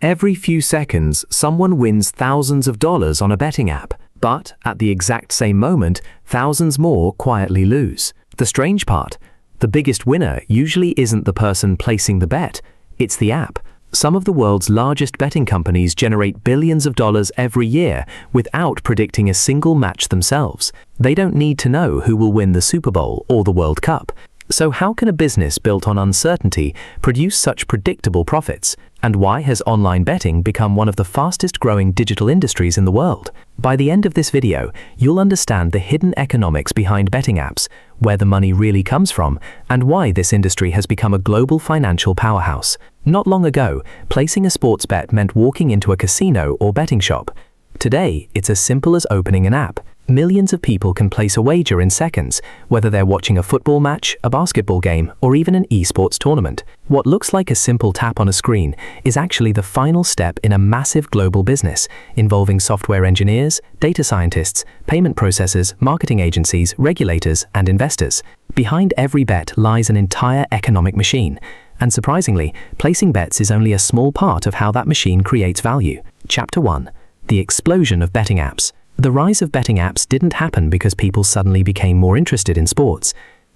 Every few seconds, someone wins thousands of dollars on a betting app, but at the exact same moment, thousands more quietly lose. The strange part, the biggest winner usually isn't the person placing the bet, it's the app. Some of the world's largest betting companies generate billions of dollars every year without predicting a single match themselves. They don't need to know who will win the Super Bowl or the World Cup. So how can a business built on uncertainty produce such predictable profits? And why has online betting become one of the fastest growing digital industries in the world? By the end of this video, you'll understand the hidden economics behind betting apps, where the money really comes from, and why this industry has become a global financial powerhouse. Not long ago, placing a sports bet meant walking into a casino or betting shop. Today, it's as simple as opening an app. Millions of people can place a wager in seconds, whether they're watching a football match, a basketball game, or even an esports tournament. What looks like a simple tap on a screen is actually the final step in a massive global business, involving software engineers, data scientists, payment processors, marketing agencies, regulators, and investors. Behind every bet lies an entire economic machine. And surprisingly, placing bets is only a small part of how that machine creates value. Chapter 1. The explosion of betting apps. The rise of betting apps didn't happen because people suddenly became more interested in sports.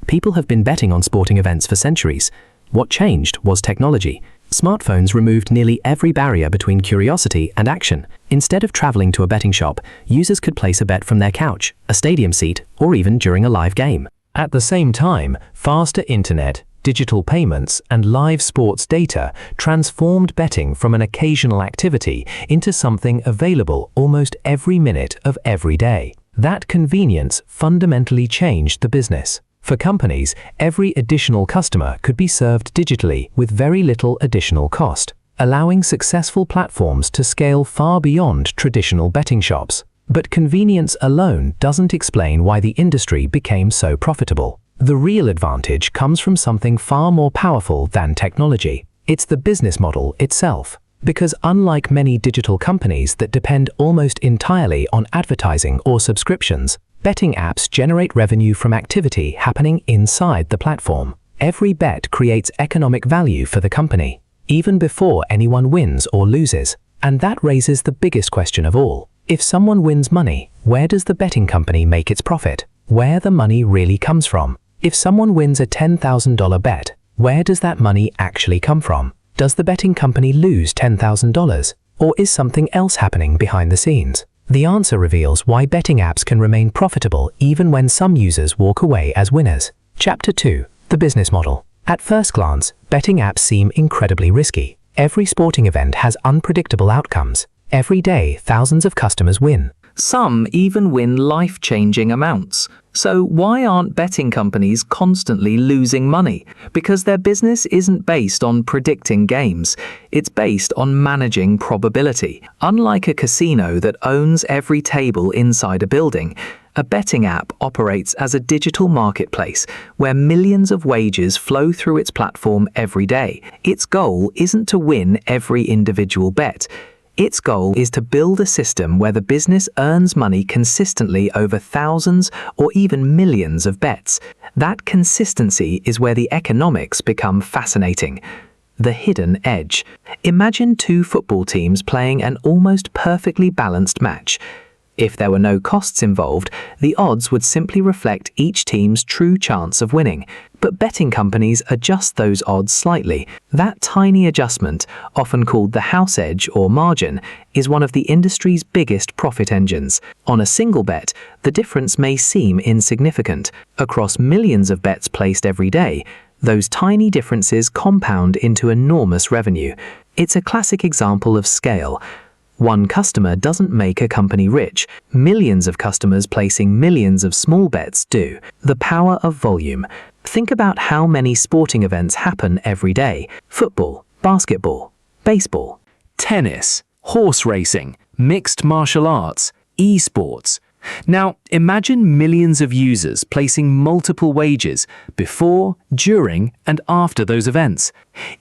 People have been betting on sporting events for centuries. What changed was technology. Smartphones removed nearly every barrier between curiosity and action. Instead of traveling to a betting shop, users could place a bet from their couch, a stadium seat, or even during a live game. At the same time, faster internet, digital payments, and live sports data transformed betting from an occasional activity into something available almost every minute of every day. That convenience fundamentally changed the business. For companies, every additional customer could be served digitally with very little additional cost, allowing successful platforms to scale far beyond traditional betting shops. But convenience alone doesn't explain why the industry became so profitable. The real advantage comes from something far more powerful than technology. It's the business model itself. Because unlike many digital companies that depend almost entirely on advertising or subscriptions, betting apps generate revenue from activity happening inside the platform. Every bet creates economic value for the company, even before anyone wins or loses. And that raises the biggest question of all. If someone wins money, where does the betting company make its profit? Where the money really comes from? If someone wins a $10,000 bet, where does that money actually come from? Does the betting company lose $10,000? Or is something else happening behind the scenes? The answer reveals why betting apps can remain profitable even when some users walk away as winners. Chapter 2. The business model. At first glance, betting apps seem incredibly risky. Every sporting event has unpredictable outcomes. Every day, thousands of customers win. Some even win life-changing amounts. So why aren't betting companies constantly losing money? Because their business isn't based on predicting games. It's based on managing probability. Unlike a casino that owns every table inside a building, a betting app operates as a digital marketplace where millions of wagers flow through its platform every day. Its goal isn't to win every individual bet. Its goal is to build a system where the business earns money consistently over thousands or even millions of bets. That consistency is where the economics become fascinating. The hidden edge. Imagine two football teams playing an almost perfectly balanced match. If there were no costs involved, the odds would simply reflect each team's true chance of winning. But betting companies adjust those odds slightly. That tiny adjustment, often called the house edge or margin, is one of the industry's biggest profit engines. On a single bet, the difference may seem insignificant. Across millions of bets placed every day, those tiny differences compound into enormous revenue. It's a classic example of scale. One customer doesn't make a company rich. Millions of customers placing millions of small bets do. The power of volume. Think about how many sporting events happen every day. Football, basketball, baseball, Tennis, horse racing, mixed martial arts, esports. Now, imagine millions of users placing multiple wagers before, during, and after those events.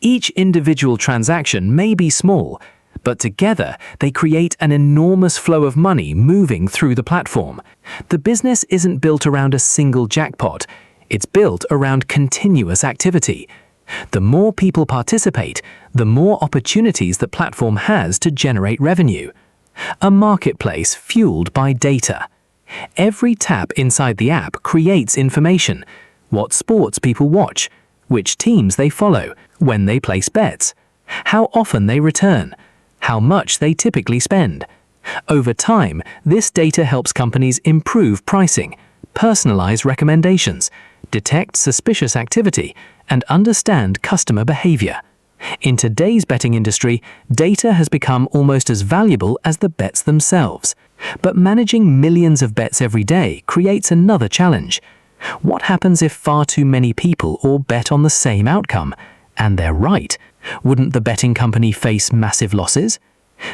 Each individual transaction may be small, but together they create an enormous flow of money moving through the platform. The business isn't built around a single jackpot. It's built around continuous activity. The more people participate, the more opportunities the platform has to generate revenue. A marketplace fueled by data. Every tap inside the app creates information: what sports people watch, which teams they follow, when they place bets, how often they return, how much they typically spend. Over time, this data helps companies improve pricing, personalize recommendations, detect suspicious activity, and understand customer behavior. In today's betting industry, data has become almost as valuable as the bets themselves. But managing millions of bets every day creates another challenge. What happens if far too many people all bet on the same outcome? And they're right. Wouldn't the betting company face massive losses?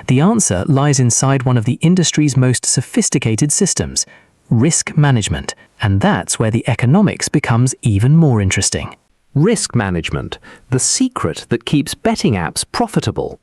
The answer lies inside one of the industry's most sophisticated systems: risk management. And that's where the economics becomes even more interesting. Risk management, the secret that keeps betting apps profitable.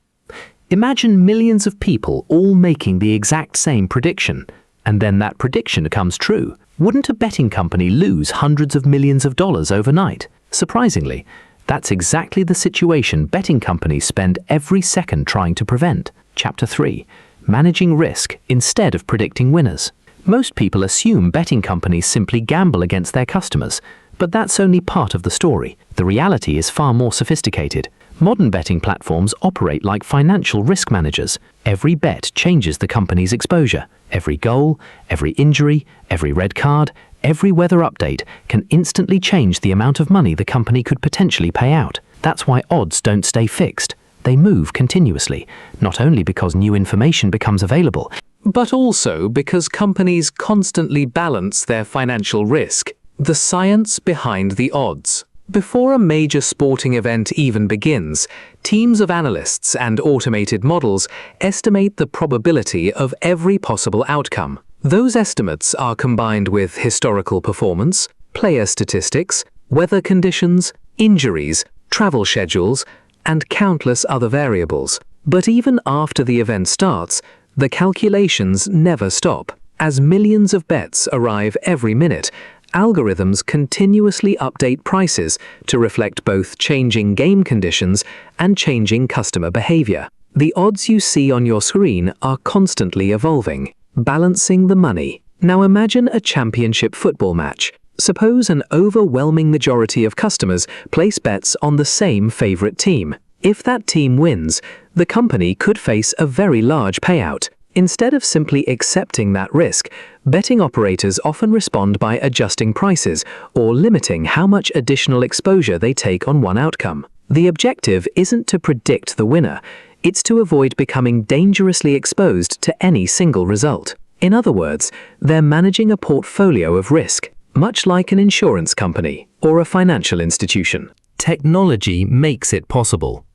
Imagine millions of people all making the exact same prediction, and then that prediction comes true. Wouldn't a betting company lose hundreds of millions of dollars overnight? Surprisingly, that's exactly the situation betting companies spend every second trying to prevent. Chapter 3. Managing risk instead of predicting winners. Most people assume betting companies simply gamble against their customers, but that's only part of the story. The reality is far more sophisticated. Modern betting platforms operate like financial risk managers. Every bet changes the company's exposure. Every goal, every injury, every red card, every weather update can instantly change the amount of money the company could potentially pay out. That's why odds don't stay fixed. They move continuously, not only because new information becomes available, but also because companies constantly balance their financial risk. The science behind the odds. Before a major sporting event even begins, teams of analysts and automated models estimate the probability of every possible outcome. Those estimates are combined with historical performance, player statistics, weather conditions, injuries, travel schedules, and countless other variables. But even after the event starts, the calculations never stop. As millions of bets arrive every minute, algorithms continuously update prices to reflect both changing game conditions and changing customer behavior. The odds you see on your screen are constantly evolving, balancing the money. Now imagine a championship football match. Suppose an overwhelming majority of customers place bets on the same favorite team. If that team wins, the company could face a very large payout. Instead of simply accepting that risk, betting operators often respond by adjusting prices or limiting how much additional exposure they take on one outcome. The objective isn't to predict the winner, it's to avoid becoming dangerously exposed to any single result. In other words, they're managing a portfolio of risk, much like an insurance company or a financial institution. Technology makes it possible.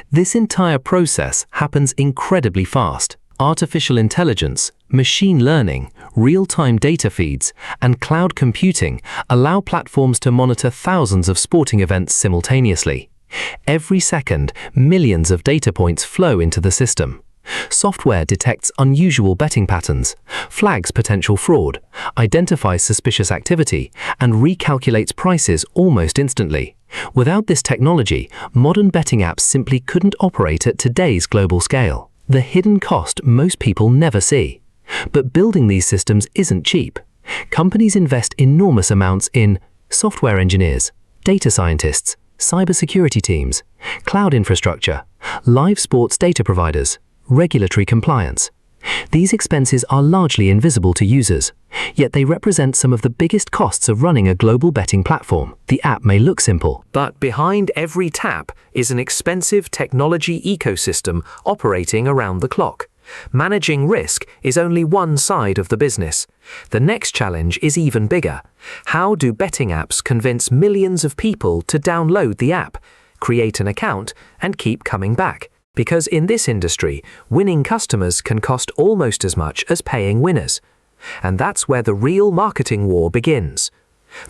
This entire process happens incredibly fast. Artificial intelligence, machine learning, real-time data feeds, and cloud computing allow platforms to monitor thousands of sporting events simultaneously. Every second, millions of data points flow into the system. Software detects unusual betting patterns, flags potential fraud, identifies suspicious activity, and recalculates prices almost instantly. Without this technology, modern betting apps simply couldn't operate at today's global scale. The hidden cost most people never see. But building these systems isn't cheap. Companies invest enormous amounts in software engineers, data scientists, cybersecurity teams, cloud infrastructure, live sports data providers, regulatory compliance. These expenses are largely invisible to users, yet they represent some of the biggest costs of running a global betting platform. The app may look simple, but behind every tap is an expensive technology ecosystem operating around the clock. Managing risk is only one side of the business. The next challenge is even bigger. How do betting apps convince millions of people to download the app, create an account, and keep coming back? Because in this industry, winning customers can cost almost as much as paying winners. And that's where the real marketing war begins.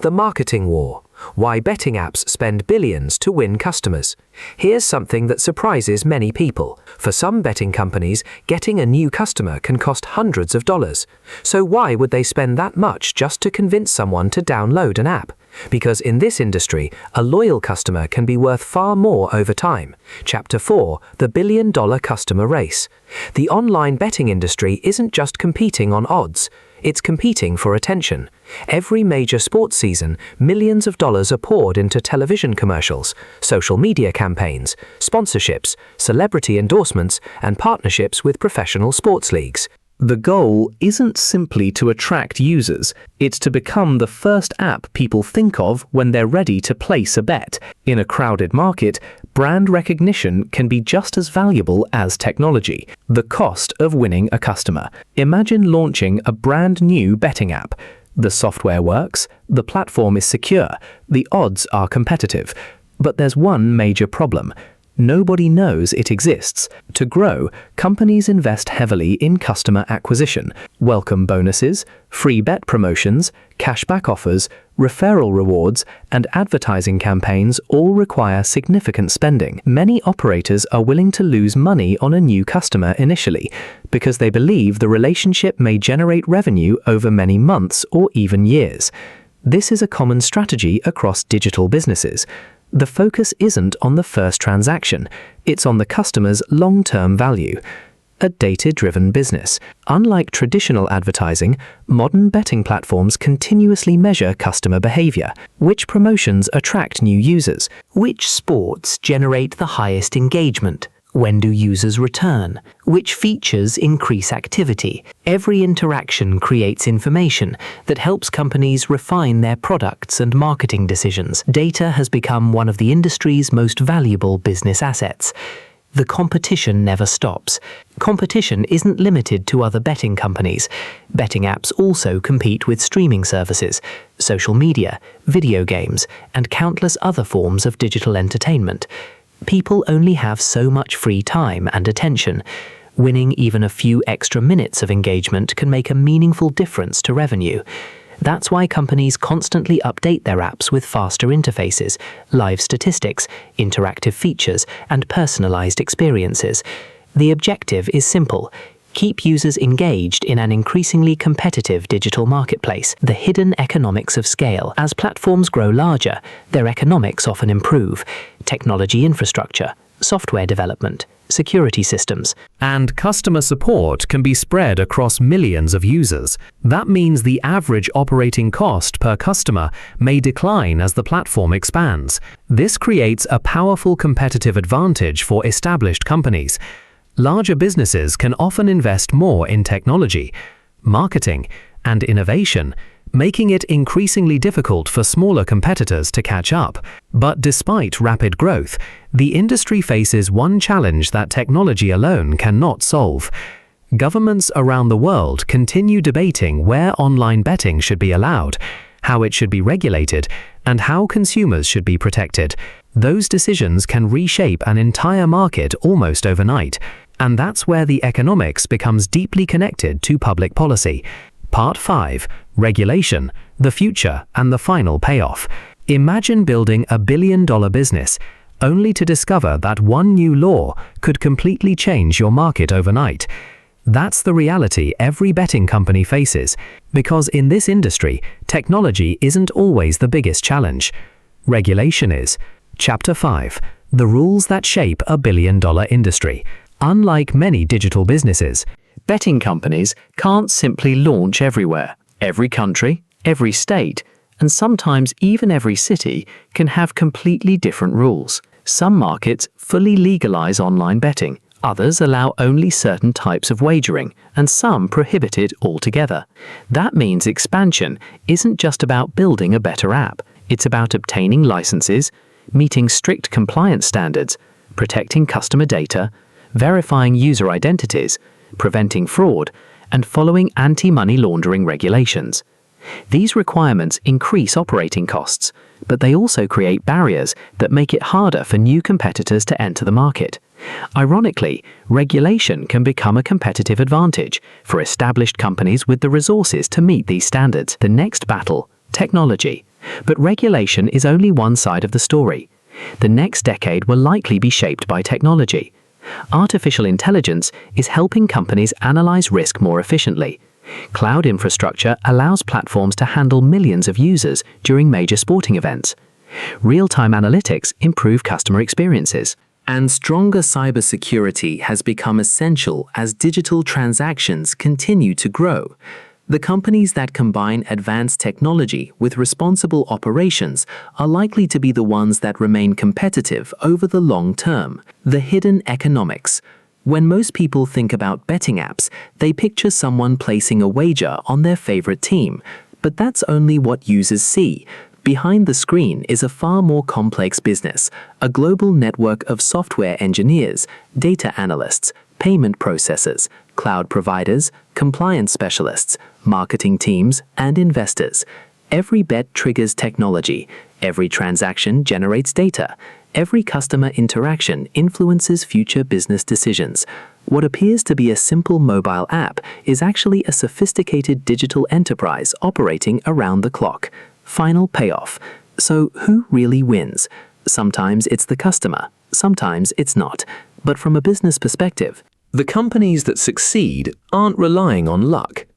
The marketing war. Why betting apps spend billions to win customers. Here's something that surprises many people. For some betting companies, getting a new customer can cost hundreds of dollars. So why would they spend that much just to convince someone to download an app? Because in this industry, a loyal customer can be worth far more over time. Chapter 4, the billion-dollar customer race. The online betting industry isn't just competing on odds, it's competing for attention. Every major sports season, millions of dollars are poured into television commercials, social media campaigns, sponsorships, celebrity endorsements, and partnerships with professional sports leagues. The goal isn't simply to attract users, it's to become the first app people think of when they're ready to place a bet. In a crowded market, brand recognition can be just as valuable as technology. The cost of winning a customer. Imagine launching a brand new betting app. The software works, the platform is secure, the odds are competitive. But there's one major problem. Nobody knows it exists. To grow, companies invest heavily in customer acquisition, welcome bonuses, free bet promotions, cashback offers, referral rewards, and advertising campaigns all require significant spending. Many operators are willing to lose money on a new customer initially, because they believe the relationship may generate revenue over many months or even years. This is a common strategy across digital businesses. The focus isn't on the first transaction, it's on the customer's long-term value. A data-driven business. Unlike traditional advertising, modern betting platforms continuously measure customer behavior. Which promotions attract new users? Which sports generate the highest engagement? When do users return? Which features increase activity? Every interaction creates information that helps companies refine their products and marketing decisions. Data has become one of the industry's most valuable business assets. The competition never stops. Competition isn't limited to other betting companies. Betting apps also compete with streaming services, social media, video games, and countless other forms of digital entertainment. People only have so much free time and attention. Winning even a few extra minutes of engagement can make a meaningful difference to revenue. That's why companies constantly update their apps with faster interfaces, live statistics, interactive features, and personalized experiences. The objective is simple: keep users engaged in an increasingly competitive digital marketplace. The hidden economics of scale. As platforms grow larger, their economics often improve. Technology infrastructure, software development, security systems, and customer support can be spread across millions of users. That means the average operating cost per customer may decline as the platform expands. This creates a powerful competitive advantage for established companies. Larger businesses can often invest more in technology, marketing, and innovation, making it increasingly difficult for smaller competitors to catch up. But despite rapid growth, the industry faces one challenge that technology alone cannot solve. Governments around the world continue debating where online betting should be allowed, how it should be regulated, and how consumers should be protected. Those decisions can reshape an entire market almost overnight, and that's where the economics becomes deeply connected to public policy. Part 5. Regulation, the future, and the final payoff. Imagine building a billion-dollar business, only to discover that one new law could completely change your market overnight. That's the reality every betting company faces, because in this industry, technology isn't always the biggest challenge. Regulation is. Chapter 5. The rules that shape a billion-dollar industry. Unlike many digital businesses, betting companies can't simply launch everywhere. Every country, every state, and sometimes even every city can have completely different rules. Some markets fully legalize online betting, others allow only certain types of wagering, and some prohibit it altogether. That means expansion isn't just about building a better app, it's about obtaining licenses, meeting strict compliance standards, protecting customer data, verifying user identities, preventing fraud, and following anti-money laundering regulations. These requirements increase operating costs, but they also create barriers that make it harder for new competitors to enter the market. Ironically, regulation can become a competitive advantage for established companies with the resources to meet these standards. The next battle, technology. But regulation is only one side of the story. The next decade will likely be shaped by technology. Artificial intelligence is helping companies analyze risk more efficiently. Cloud infrastructure allows platforms to handle millions of users during major sporting events. Real-time analytics improve customer experiences. And stronger cybersecurity has become essential as digital transactions continue to grow. The companies that combine advanced technology with responsible operations are likely to be the ones that remain competitive over the long term. The hidden economics. When most people think about betting apps, they picture someone placing a wager on their favorite team. But that's only what users see. Behind the screen is a far more complex business, a global network of software engineers, data analysts, payment processors, cloud providers, compliance specialists, marketing teams, and investors. Every bet triggers technology. Every transaction generates data. Every customer interaction influences future business decisions. What appears to be a simple mobile app is actually a sophisticated digital enterprise operating around the clock. Final payoff. So who really wins? Sometimes it's the customer, sometimes it's not. But from a business perspective, the companies that succeed aren't relying on luck.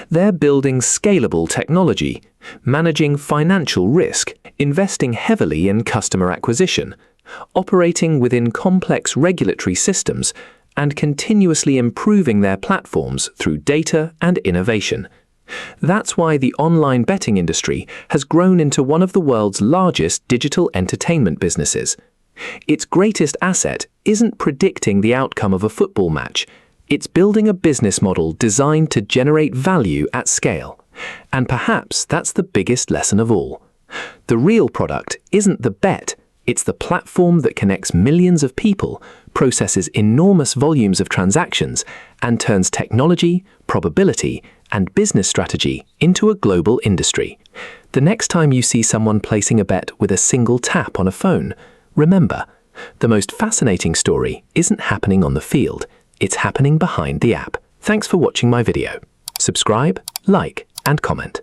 They're building scalable technology, managing financial risk, investing heavily in customer acquisition, operating within complex regulatory systems, and continuously improving their platforms through data and innovation. That's why the online betting industry has grown into one of the world's largest digital entertainment businesses. Its greatest asset isn't predicting the outcome of a football match. It's building a business model designed to generate value at scale. And perhaps that's the biggest lesson of all. The real product isn't the bet, it's the platform that connects millions of people, processes enormous volumes of transactions, and turns technology, probability, and business strategy into a global industry. The next time you see someone placing a bet with a single tap on a phone, remember, the most fascinating story isn't happening on the field, it's happening behind the app. Thanks for watching my video. Subscribe, like, and comment.